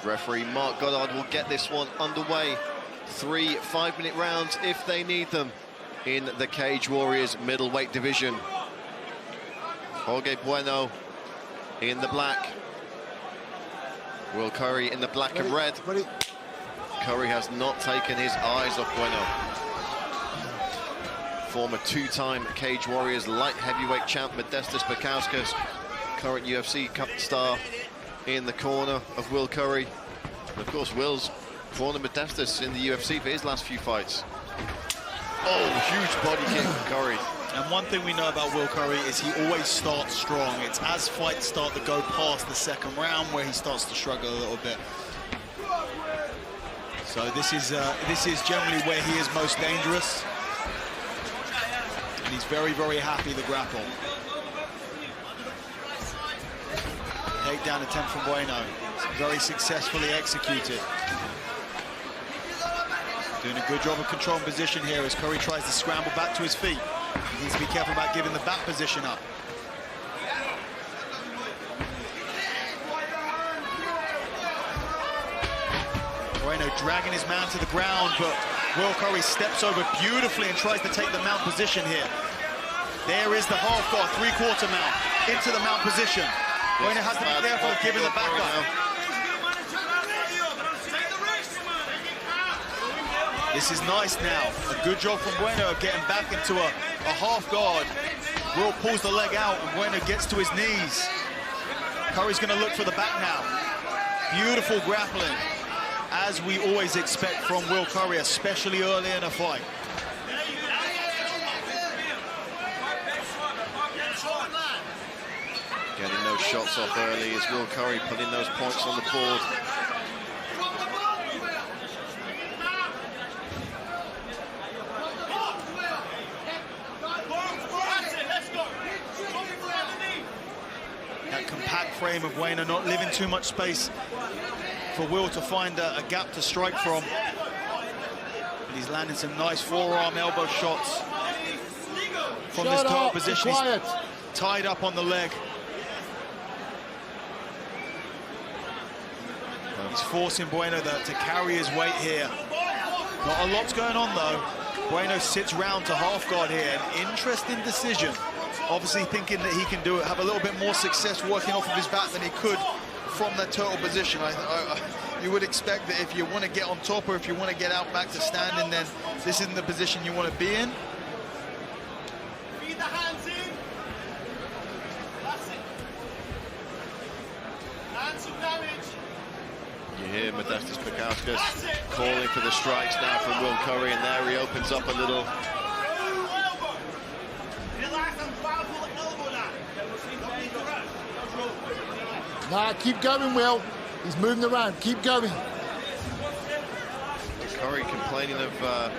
Referee Mark Goddard will get this one underway. 3 5-minute rounds if they need them in the Cage Warriors middleweight division. Jorge Bueno in the black. Will Currie in the black and red. Currie has not taken his eyes off Bueno. Former 2-time Cage Warriors light heavyweight champ Modestas Bukauskas, current UFC Cup star in the corner of Will Currie. And of course, Will's fought Modestas in the UFC for his last few fights. Oh, huge body kick from Currie. And one thing we know about Will Currie is he always starts strong. It's as fights start to go past the second round where he starts to struggle a little bit. So this is generally where he is most dangerous. And he's very, very happy to grapple. Takedown attempt from Bueno. Very successfully executed. Doing a good job of controlling position here as Currie tries to scramble back to his feet. He needs to be careful about giving the back position up. Bueno dragging his man to the ground, but Will Currie steps over beautifully and tries to take the mount position here. There is the half guard, 3/4 mount, into the mount position. Bueno has to be careful of giving the back up. This is nice now. A good job from Bueno of getting back into a half guard. Will pulls the leg out and Bueno gets to his knees. Currie's going to look for the back now. Beautiful grappling, as we always expect from Will Currie, especially early in a fight. Getting those shots off early as Will Currie putting those points on the board. That compact frame of Bueno not leaving too much space for Will to find a gap to strike from. And he's landing some nice forearm elbow shots from this top position. He's tied up on the leg. He's forcing Bueno to carry his weight here. Not a lot's going on though. Bueno sits round to half guard here. An interesting decision. Obviously thinking that he can do it, have a little bit more success working off of his back than he could from that turtle position. You would expect that if you want to get on top or if you want to get out back to standing, then this isn't the position you want to be in. Feed the hands in. That's it. And some damage. You hear Modestas Bukauskas calling for the strikes now from Will Currie, and there he opens up a little. Nah, keep going, Will. He's moving around. Keep going. Currie complaining of an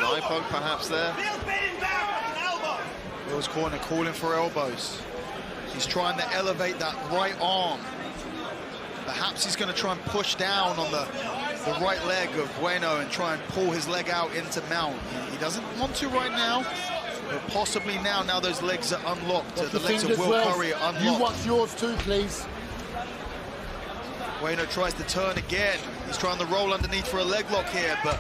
eye poke perhaps there. Will's corner calling for elbows. He's trying to elevate that right arm. Perhaps he's going to try and push down on the right leg of Bueno and try and pull his leg out into mount. He doesn't want to right now, but possibly now those legs are unlocked. The legs of Will Currie are unlocked. You watch yours too, please. Bueno tries to turn again. He's trying to roll underneath for a leg lock here, but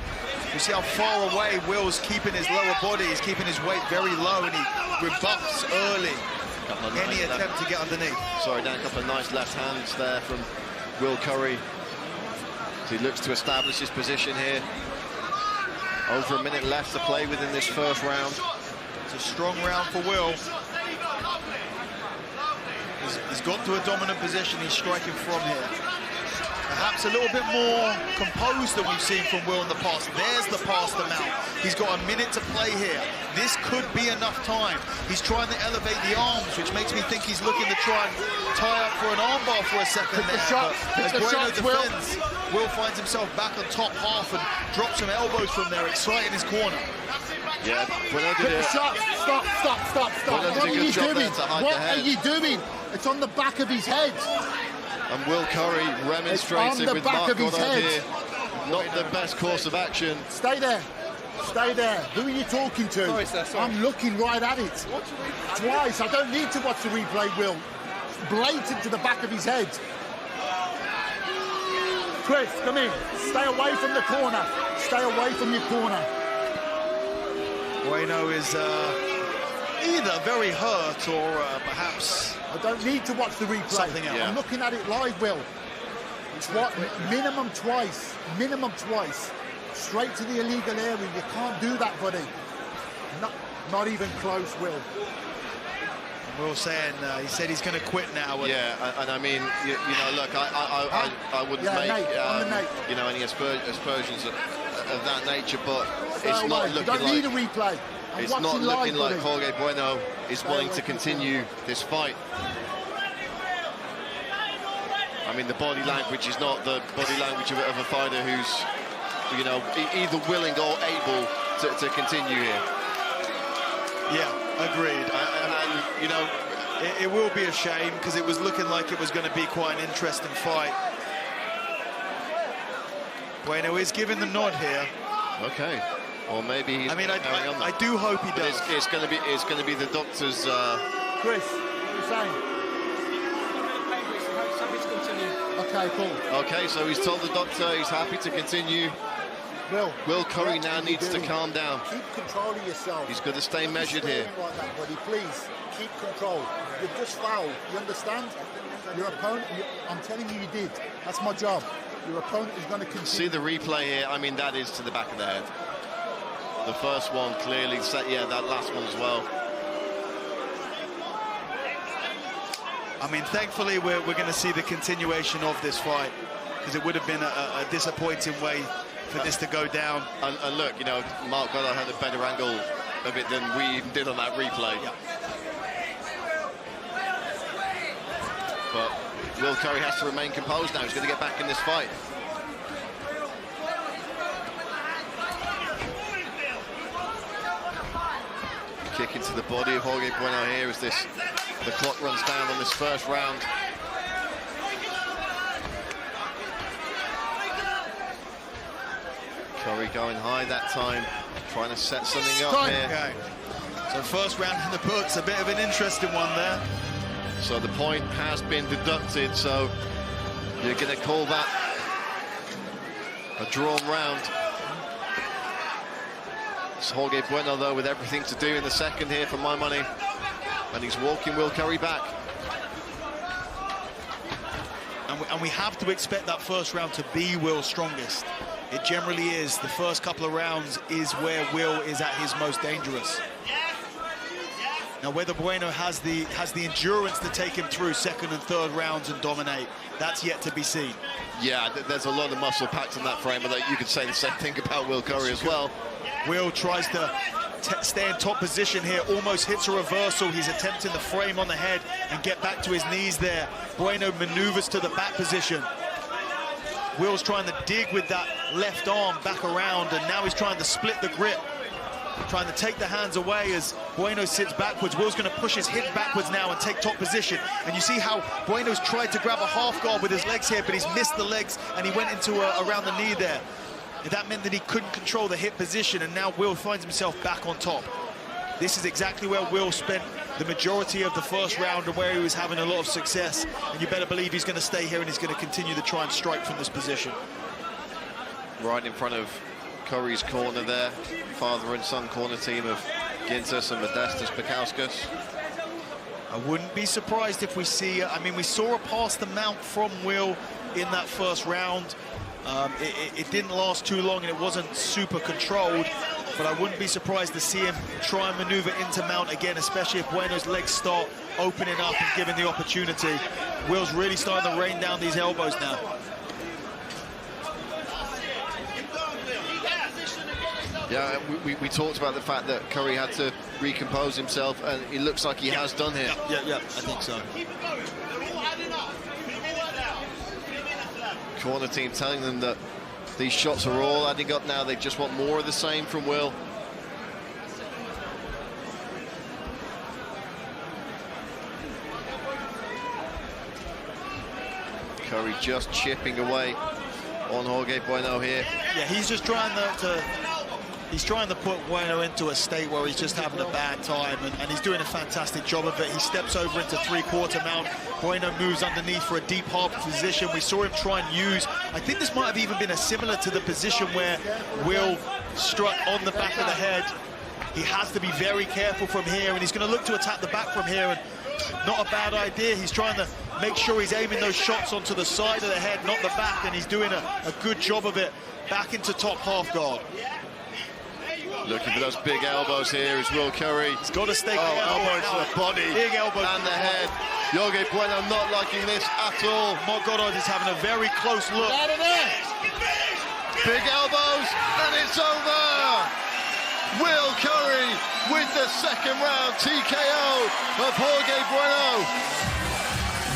you see how far away Will's keeping his lower body. He's keeping his weight very low, and he rebuffs early any attempt to get underneath. Sorry, Dan, a couple of nice left hands there from Will Currie. He looks to establish his position here. Over a minute left to play within this first round. It's a strong round for Will. He's got to a dominant position. He's striking from here. Perhaps a little bit more composed than we've seen from Will in the past. There's the pass to mount. He's got a minute to play here. This could be enough time. He's trying to elevate the arms, which makes me think he's looking to try and tie up for an armbar for a second there. As Bueno defends, Will finds himself back on top half and drops some elbows from there, exciting his corner. Yeah, Bueno did it. Stop. What are you doing? What are you doing? It's on the back of his head. And Will Currie remonstrated with Mark Goddard here. Not the best course of action. Stay there. Stay there. Who are you talking to? Sorry, sir, sorry. I'm looking right at it. Twice. I don't need to watch the replay, Will. Blatant to the back of his head. Chris, come in. Stay away from the corner. Stay away from your corner. Bueno is either very hurt or perhaps... I don't need to watch the replay. Something else. I'm looking at it live, Will. It's what? Minimum twice. Minimum twice. Straight to the illegal area. You can't do that, buddy. Not even close, Will. Will saying he said he's going to quit now. Yeah, and I mean, you know, look, I wouldn't make you know, any aspersions of that nature, but it's not looking like. You don't need a replay. It's not looking like Jorge Bueno is wanting to continue this fight. I mean, the body language is not the body language of a fighter who's, you know, either willing or able to continue here. Yeah, agreed. And you know, it will be a shame because it was looking like it was going to be quite an interesting fight. Bueno is giving the nod here. Okay. Or maybe he's I mean, I do hope he does. It's going to be the doctor's. Chris, what are you saying? Okay, cool. Okay, so he's told the doctor he's happy to continue. Will Currie now needs to calm down. Keep control of yourself. He's got to stay measured here. Like that, buddy. Please keep control. You've just fouled. You understand? Your opponent. I'm telling you, you did. That's my job. Your opponent is going to continue. See the replay here. I mean, that is to the back of the head. The first one clearly set. Yeah, that last one as well. I mean, thankfully, we're going to see the continuation of this fight because it would have been a disappointing way for this to go down. And look, you know, Mark Goddard had a better angle of it than we even did on that replay. Yeah. But Will Currie has to remain composed now. He's going to get back in this fight. Kick into the body of Jorge Bueno here as the clock runs down on this first round. Currie going high that time, trying to set something up here. Okay. So first round in the books, a bit of an interesting one there. So the point has been deducted, so you're going to call that a drawn round. It's Jorge Bueno, though, with everything to do in the second here, for my money. And he's walking Will Currie back. And we have to expect that first round to be Will's strongest. It generally is. The first couple of rounds is where Will is at his most dangerous. Now, whether Bueno has the endurance to take him through second and third rounds and dominate, that's yet to be seen. Yeah, there's a lot of muscle packed in that frame, but you could say the same thing about Will Currie as well. Will tries to stay in top position here, almost hits a reversal. He's attempting the frame on the head and get back to his knees there. Bueno maneuvers to the back position. Will's trying to dig with that left arm back around, and now he's trying to split the grip, trying to take the hands away as Bueno sits backwards. Will's going to push his hip backwards now and take top position. And you see how Bueno's tried to grab a half guard with his legs here, but he's missed the legs, and he went into around the knee there. That meant that he couldn't control the hip position, and now Will finds himself back on top. This is exactly where Will spent the majority of the first round and where he was having a lot of success. And you better believe he's going to stay here and he's going to continue to try and strike from this position. Right in front of Currie's corner there, father and son corner team of Gintas and Modestas Pekauskas. I wouldn't be surprised if we see, I mean, we saw a pass the mount from Will in that first round. It didn't last too long and it wasn't super controlled, but I wouldn't be surprised to see him try and maneuver into mount again, especially if Bueno's legs start opening up and giving the opportunity. Will's really starting to rain down these elbows now. Yeah, we talked about the fact that Currie had to recompose himself, and it looks like he has done here. Yeah, I think so. Corner team telling them that these shots are all adding up now. They just want more of the same from Will. Currie just chipping away on Jorge Bueno here. Yeah, he's just trying to He's trying to put Bueno into a state where he's just having a bad time, and he's doing a fantastic job of it. He steps over into three-quarter mount. Bueno moves underneath for a deep half position. We saw him try and use, I think this might have even been similar to the position where Will struck on the back of the head. He has to be very careful from here, and he's going to look to attack the back from here, and not a bad idea. He's trying to make sure he's aiming those shots onto the side of the head, not the back, and he's doing a good job of it back into top half guard. Looking for those big elbows here is Will Currie. He's got to stay elbow to the body, big elbow and the head. Jorge Bueno not liking this at all. Marc Goddard is having a very close look. Out of there! Big elbows, and it's over! Will Currie with the second round TKO of Jorge Bueno.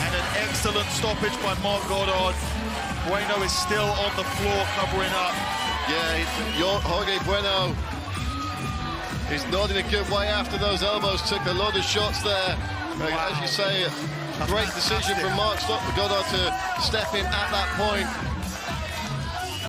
And an excellent stoppage by Marc Goddard. Bueno is still on the floor covering up. Yeah, Jorge Bueno is not in a good way after those elbows. Took a lot of shots there. As you say, a great decision from Marc Goddard to step in at that point.